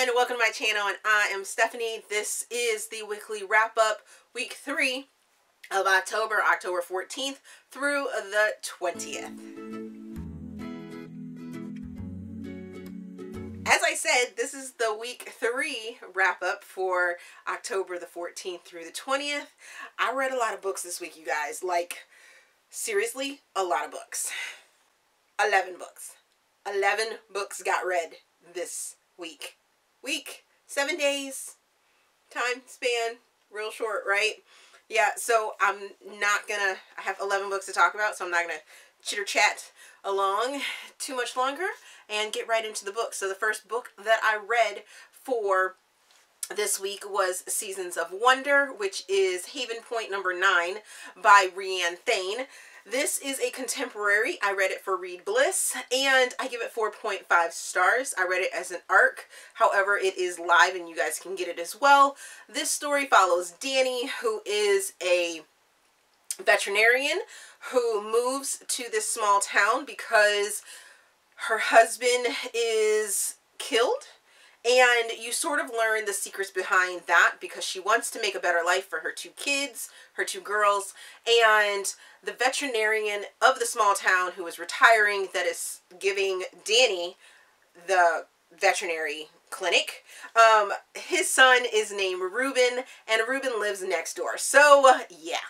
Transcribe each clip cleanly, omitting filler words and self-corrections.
everyone, welcome to my channel, and I am Stephanie. This is the weekly wrap-up, week 3 of October 14th through the 20th. As I said, this is the week 3 wrap-up for October the 14th through the 20th. I read a lot of books this week, you guys. Like, seriously, a lot of books. 11 books. 11 books got read this week. 7 days, time span, real short, right? Yeah, so I have 11 books to talk about, so I'm not gonna chitter chat along too much longer and get right into the book. So the first book that I read for this week was Seasons of Wonder, which is Haven Point number 9 by Thayne. This is a contemporary. I read it for Read Bliss, and I give it 4.5 stars. I read it as an ARC. However, it is live, and you guys can get it as well. This story follows Dani, who is a veterinarian who moves to this small town because her husband is killed. And you sort of learn the secrets behind that because she wants to make a better life for her 2 kids, her 2 girls, and the veterinarian of the small town who is retiring that is giving Dani the veterinary clinic. His son is named Reuben, and Reuben lives next door. So, yeah.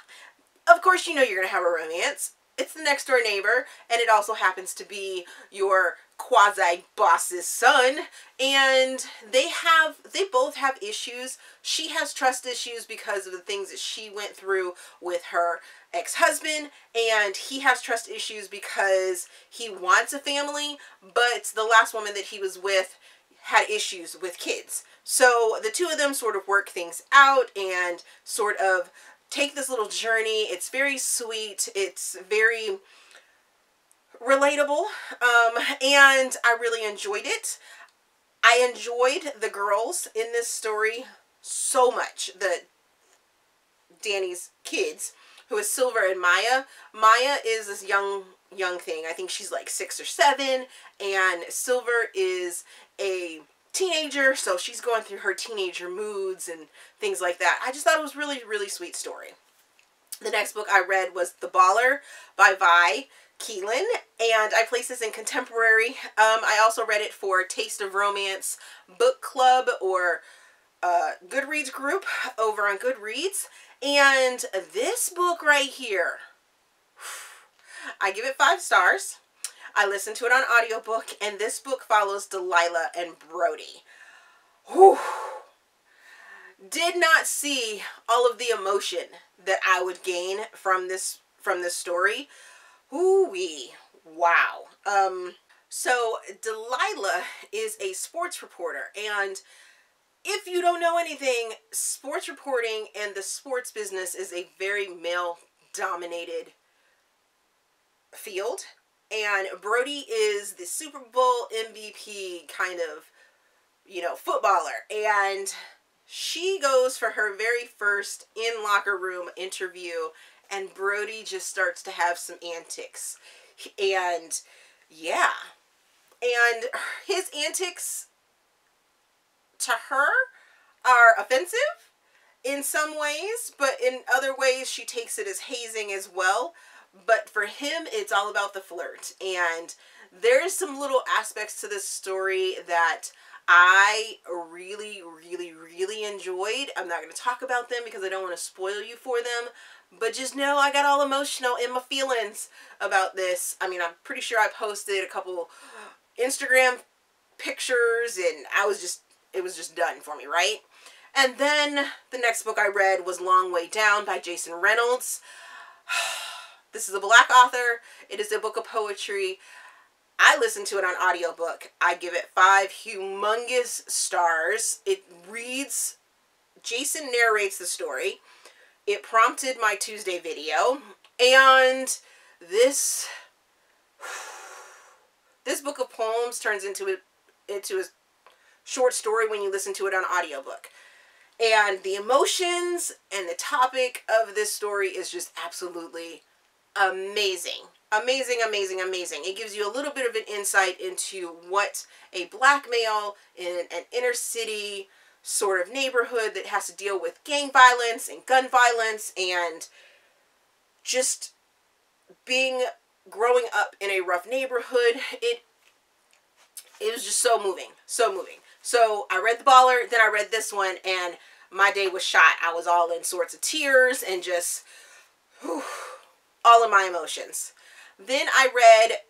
Of course, you know you're going to have a romance. It's the next door neighbor, and it also happens to be your quasi-boss's son, and they both have issues. She has trust issues because of the things that she went through with her ex-husband, and he has trust issues because he wants a family, but the last woman that he was with had issues with kids. So the 2 of them sort of work things out and sort of take this little journey. It's very sweet. It's very relatable. And I really enjoyed it. I enjoyed the girls in this story so much. Dani's kids, who is Silver and Maya. Maya is this young thing. I think she's like 6 or 7. And Silver is a teenager, so she's going through her teenager moods and things like that. I just thought it was really, really sweet story. The next book I read was The Baller by Vi Keeland, and I placed this in contemporary. I also read it for Taste of Romance book club or Goodreads group over on Goodreads. And this book right here, I give it 5 stars. I listened to it on audiobook, and this book follows Delilah and Brody. Whew. Did not see all of the emotion that I would gain from this story. Ooh-wee. Wow. So Delilah is a sports reporter, and if you don't know anything, sports reporting and the sports business is a very male-dominated field. And Brody is the Super Bowl MVP kind of, footballer. And she goes for her very first in-locker room interview, and Brody just starts to have some antics. And, yeah. And his antics to her are offensive in some ways, but in other ways she takes it as hazing as well. But for him, it's all about the flirt. And there's some little aspects to this story that I really, really, really enjoyed. I'm not going to talk about them because I don't want to spoil you for them. But just know I got all emotional in my feelings about this. I mean, I'm pretty sure I posted a couple Instagram pictures, and it was just done for me, right? And then the next book I read was Long Way Down by Jason Reynolds. This is a Black author. It is a book of poetry. I listened to it on audiobook. I give it 5 humongous stars. It reads, Jason narrates the story. It prompted my Tuesday video. And this book of poems turns into a short story when you listen to it on audiobook. And the emotions and the topic of this story is just absolutely amazing. Amazing, amazing, amazing. It gives you a little bit of an insight into what a black male in an inner city sort of neighborhood that has to deal with gang violence and gun violence and just growing up in a rough neighborhood. It was just so moving, so moving. So I read The Baller, then I read this one, and my day was shot. I was all in sorts of tears and just all of my emotions. Then I read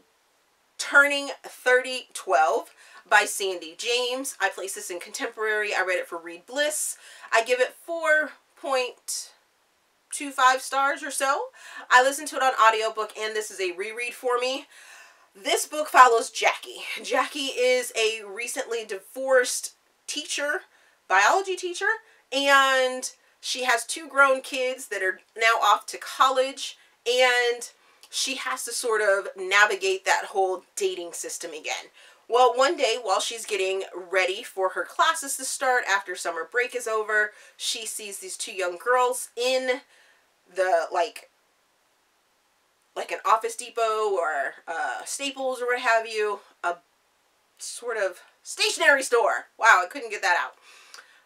Turning 3012 by Sandy James. I placed this in contemporary. I read it for Read Bliss. I give it 4.25 stars or so. I listened to it on audiobook, and this is a reread for me. This book follows Jackie. Jackie is a recently divorced teacher, biology teacher, and she has 2 grown kids that are now off to college, and she has to sort of navigate that whole dating system again. Well, one day while she's getting ready for her classes to start after summer break is over, she sees these 2 young girls in the, like an Office Depot or Staples or what have you, a sort of stationery store. Wow, I couldn't get that out.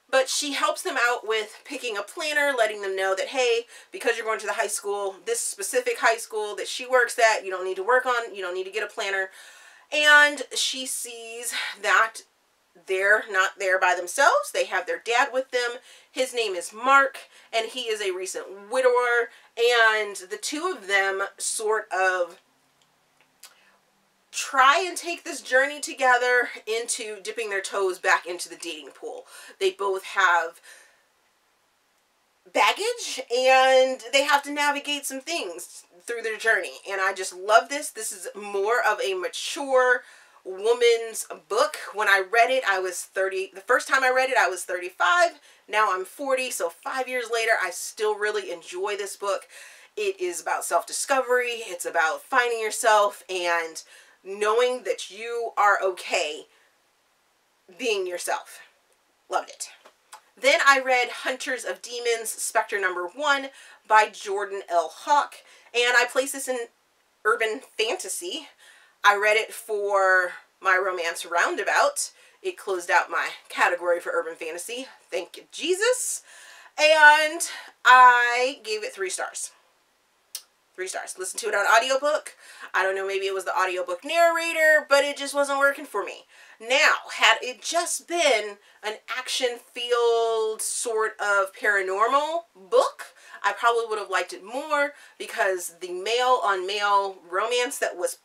But she helps them out with picking a planner, letting them know that, hey, because you're going to the high school, this specific high school that she works at, you don't need to work on, you don't need to get a planner. And she sees that they're not there by themselves. They have their dad with them. His name is Mark, and he is a recent widower. And the 2 of them sort of try and take this journey together into dipping their toes back into the dating pool. They both have baggage, and they have to navigate some things through their journey. And I just love this. This is more of a mature woman's book. When I read it, I was 30. The first time I read it, I was 35. Now I'm 40. So 5 years later, I still really enjoy this book. It is about self-discovery. It's about finding yourself and knowing that you are okay being yourself. Loved it. Then I read Hunters of Demons, Spectre #1 by Jordan L. Hawk. And I placed this in urban fantasy. I read it for my romance roundabout. It closed out my category for urban fantasy. Thank you, Jesus. And I gave it 3 stars. 3 stars. Listened to it on audiobook. I don't know, maybe it was the audiobook narrator, but it just wasn't working for me. Now, had it just been an action-filled sort of paranormal book, I probably would have liked it more, because the male-on-male romance that was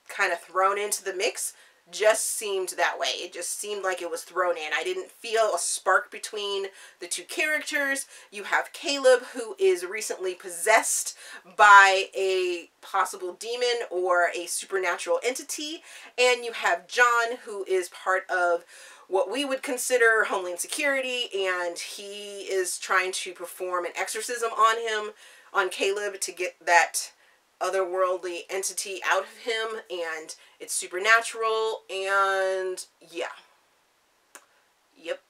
kind of thrown into the mix just seemed that way. It just seemed like it was thrown in. I didn't feel a spark between the 2 characters. You have Caleb, who is recently possessed by a possible demon or a supernatural entity, and you have John, who is part of what we would consider Homeland Security, and he is trying to perform an exorcism on Caleb, to get that otherworldly entity out of him, and it's supernatural, and yeah. Yep.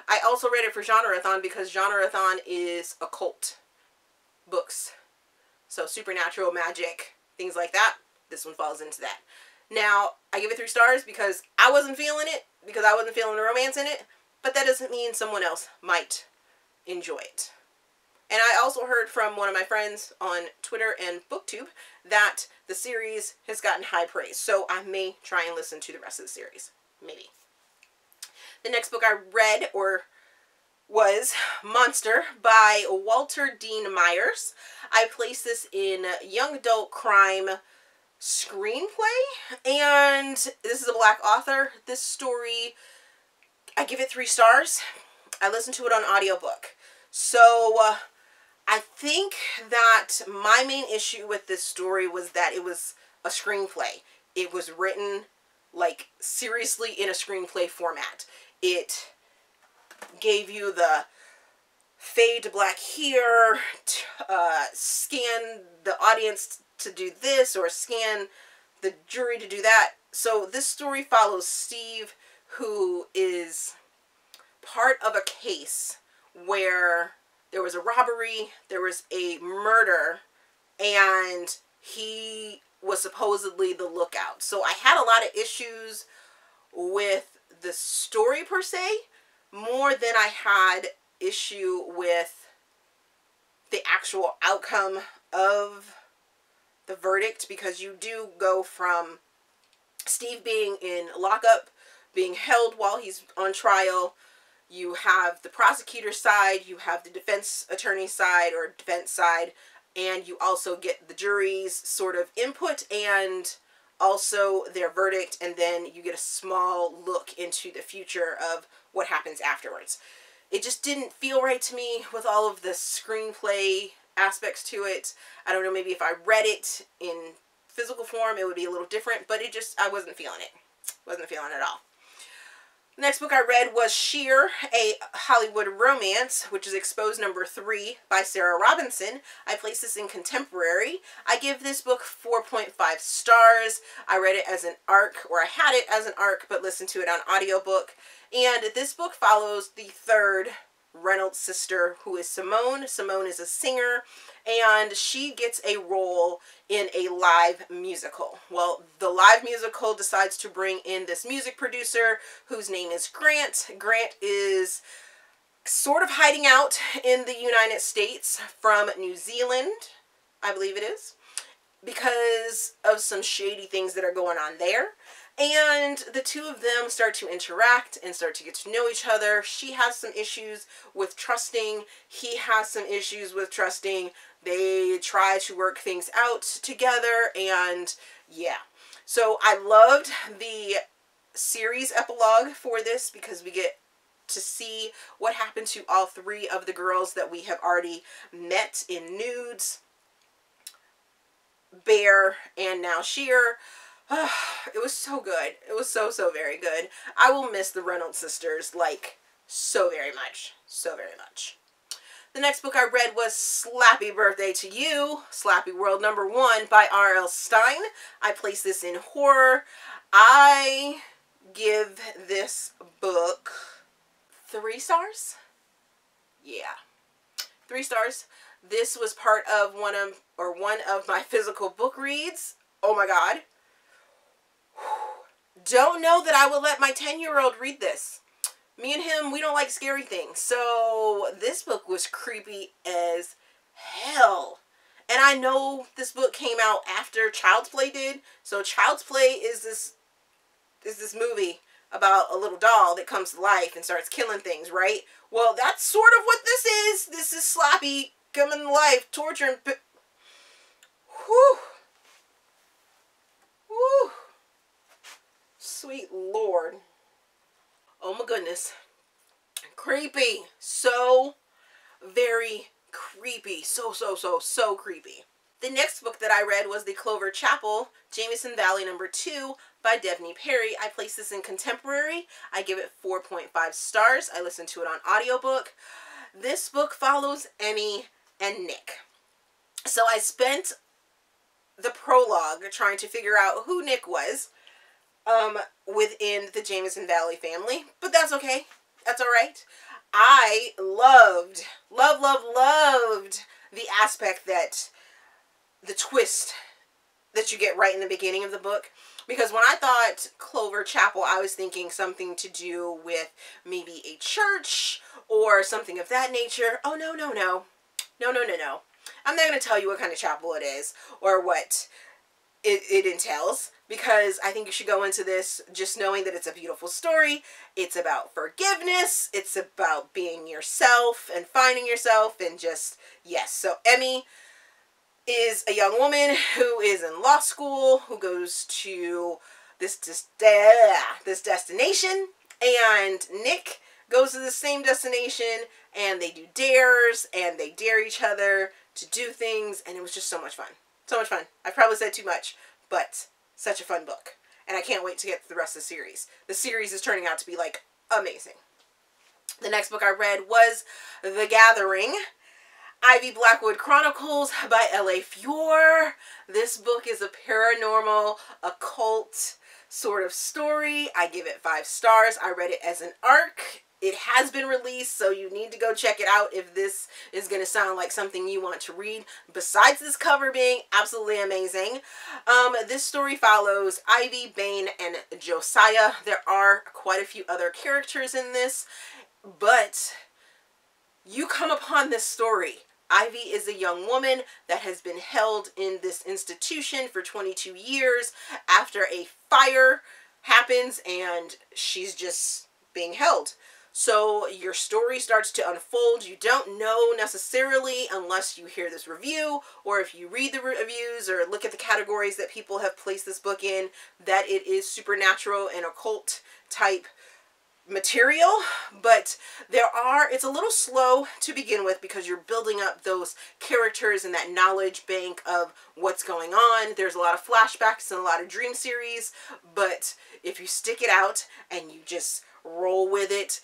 I also read it for Genre-a-thon, because Genre-a-thon is occult books. So supernatural, magic, things like that. This one falls into that. Now, I give it 3 stars because I wasn't feeling it, because I wasn't feeling the romance in it, but that doesn't mean someone else might enjoy it. And I also heard from one of my friends on Twitter and BookTube that the series has gotten high praise. So I may try and listen to the rest of the series. Maybe. The next book I read was Monster by Walter Dean Myers. I placed this in young adult crime screenplay. And this is a black author. This story, I give it 3 stars. I listened to it on audiobook. So I think that my main issue with this story was that it was a screenplay. It was written, like, seriously in a screenplay format. It gave you the fade to black here, scan the audience to do this, or scan the jury to do that. So this story follows Steve, who is part of a case where there was a robbery, there was a murder, and he was supposedly the lookout. So I had a lot of issues with the story per se, more than I had issue with the actual outcome of the verdict, because you do go from Steve being in lockup, being held while he's on trial. You have the prosecutor's side, you have the defense attorney's side or defense side, and you also get the jury's sort of input and also their verdict, and then you get a small look into the future of what happens afterwards. It just didn't feel right to me with all of the screenplay aspects to it. I don't know, maybe if I read it in physical form it would be a little different, but it just, I wasn't feeling it. Wasn't feeling it at all. The next book I read was Sheer, a Hollywood romance, which is exposed number 3 by Sarah Robinson. I place this in contemporary. I give this book 4.5 stars. I read it as an ARC, or I had it as an ARC, but listened to it on audiobook. And this book follows the third Reynolds sister, who is Simone. Simone is a singer, and she gets a role in a live musical. Well, the live musical decides to bring in this music producer whose name is Grant. Grant is sort of hiding out in the United States from New Zealand, I believe it is, because of some shady things that are going on there. And the two of them start to interact and start to get to know each other. She has some issues with trusting. He has some issues with trusting. They try to work things out together, and yeah. So I loved the series epilogue for this because we get to see what happened to all 3 of the girls that we have already met in Nudes, Bear, and now Sheer. It was so good. It was so very good. I will miss the Reynolds sisters, like, so very much. So very much. The next book I read was Slappy Birthday to You, Slappy World number 1 by R.L. Stein. I place this in horror. I give this book 3 stars. Yeah. 3 stars. This was part of one of my physical book reads. Oh my god. Don't know that I will let my 10-year-old read this. Me and him, we don't like scary things. So this book was creepy as hell. And I know this book came out after Child's Play did. So Child's Play is this movie about a little doll that comes to life and starts killing things, right? Well, that's sort of what this is. This is Slappy coming to life, torturing. Whew. Whew. Sweet Lord. Oh my goodness. Creepy. So very creepy. So creepy. The next book that I read was The Clover Chapel, Jameson Valley number 2 by Devney Perry. I place this in contemporary. I give it 4.5 stars. I listened to it on audiobook. This book follows Emmy and Nick. So I spent the prologue trying to figure out who Nick was within the Jameson Valley family, but that's okay. That's all right. I loved the aspect that the twist that you get right in the beginning of the book, because when I thought Clover Chapel, I was thinking something to do with maybe a church or something of that nature. Oh, no. I'm not going to tell you what kind of chapel it is or what it entails, because I think you should go into this just knowing that it's a beautiful story. It's about forgiveness. It's about being yourself and finding yourself, and just, yes. So Emmy is a young woman who is in law school, who goes to this destination, and Nick goes to the same destination, and they do dares, and they dare each other to do things, and it was just so much fun. So much fun. I probably said too much, but such a fun book. And I can't wait to get to the rest of the series. The series is turning out to be, like, amazing. The next book I read was The Gathering, Ivy Blackwood Chronicles by L.A. Fiore. This book is a paranormal, occult sort of story. I give it 5 stars. I read it as an ARC. it has been released, so you need to go check it out if this is going to sound like something you want to read, besides this cover being absolutely amazing. This story follows Ivy, Bane, and Josiah. There are quite a few other characters in this, but you come upon this story. Ivy is a young woman that has been held in this institution for 22 years after a fire happens, and she's just being held. So your story starts to unfold. You don't know necessarily unless you hear this review, or if you read the reviews or look at the categories that people have placed this book in, that it is supernatural and occult type material. But it's a little slow to begin with because you're building up those characters and that knowledge bank of what's going on. There's a lot of flashbacks and a lot of dream series, but if you stick it out and you just roll with it,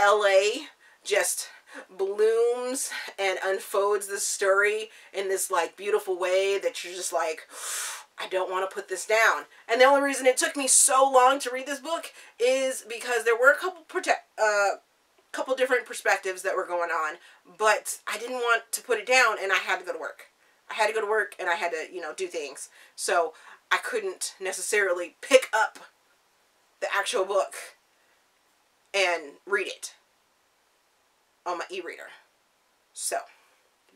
LA just blooms and unfolds the story in this like beautiful way that you're just like, I don't want to put this down. And the only reason it took me so long to read this book is because there were a couple different perspectives that were going on, but I didn't want to put it down, and I had to go to work. I had to go to work, and I had to, do things. So I couldn't necessarily pick up the actual book and read it on my e-reader. So,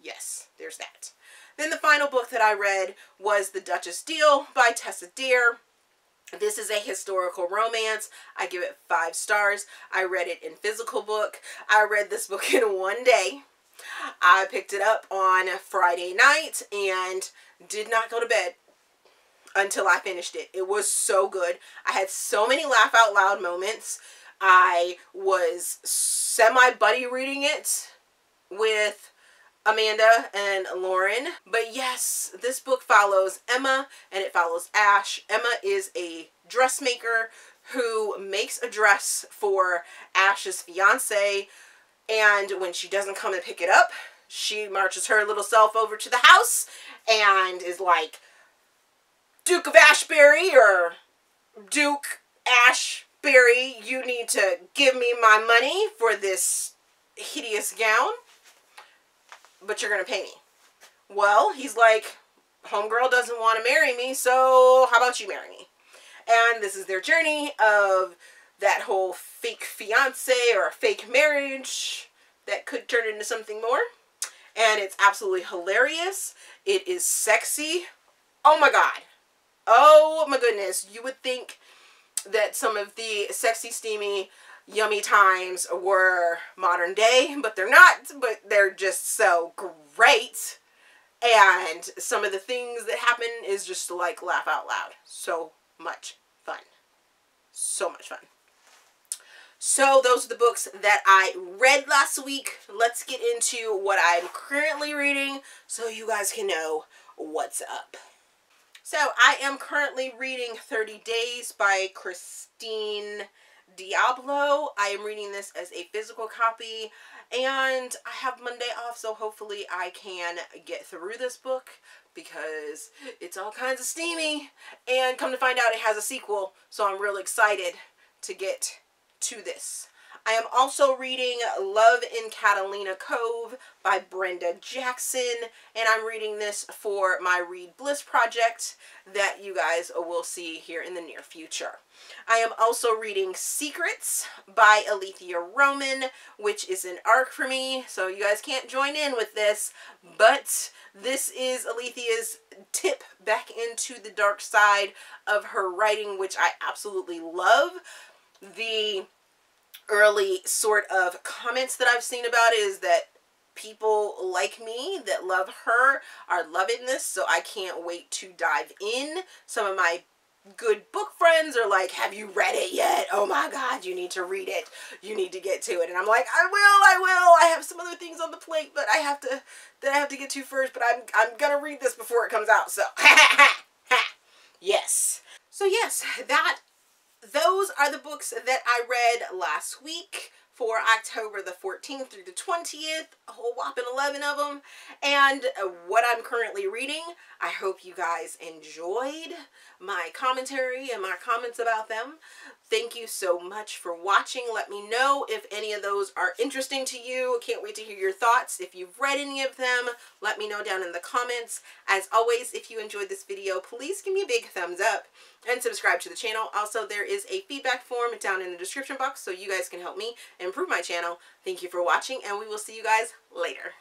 yes, there's that. Then the final book that I read was The Duchess Deal by Tessa. This is a historical romance. I give it 5 stars. I read it in physical book. I read this book in one day. I picked it up on Friday night and did not go to bed until I finished it. It was so good. I had so many laugh out loud moments. I was semi-buddy reading it with Amanda and Lauren. But yes, this book follows Emma and it follows Ash. Emma is a dressmaker who makes a dress for Ash's fiance, and when she doesn't come and pick it up, she marches her little self over to the house and is like, Duke of Ashbury or Duke Ashbury, you need to give me my money for this hideous gown, but you're going to pay me. Well, he's like, homegirl doesn't want to marry me, so how about you marry me? And this is their journey of that whole fake fiance or fake marriage that could turn into something more. And it's absolutely hilarious. It is sexy. Oh my god. Oh my goodness. You would think that some of the sexy, steamy, yummy times were modern day, but they're not. But they're just so great. And some of the things that happen is just to like laugh out loud. So much fun. So much fun. So those are the books that I read last week. Let's get into what I'm currently reading so you guys can know what's up. So I am currently reading 30 Days by Christine Diablo. I am reading this as a physical copy, and I have Monday off, so hopefully I can get through this book because it's all kinds of steamy, and come to find out it has a sequel, so I'm really excited to get to this. I am also reading Love in Catalina, Cove by Brenda Jackson, and I'm reading this for my Read Bliss project that you guys will see here in the near future. I am also reading Secrets by Aleatha Roman, which is an arc for me, so you guys can't join in with this, but this is Aleatha's tip back into the dark side of her writing, which I absolutely love. The early sort of comments that I've seen about it is that people like me that love her are loving this, so I can't wait to dive in. Some of my good book friends are like, have you read it yet? Oh my god, you need to read it. You need to get to it. And I'm like, I will. I have some other things on the plate, but I have to get to first, but I'm gonna read this before it comes out, so yes. So yes, those are the books that I read last week for October the 14th through the 20th, a whole whopping 11 of them, and what I'm currently reading. I hope you guys enjoyed my commentary and my comments about them. thank you so much for watching. Let me know if any of those are interesting to you. Can't wait to hear your thoughts. If you've read any of them, let me know down in the comments. As always, if you enjoyed this video, please give me a big thumbs up and subscribe to the channel. Also, there is a feedback form down in the description box so you guys can help me improve my channel. Thank you for watching, and we will see you guys later.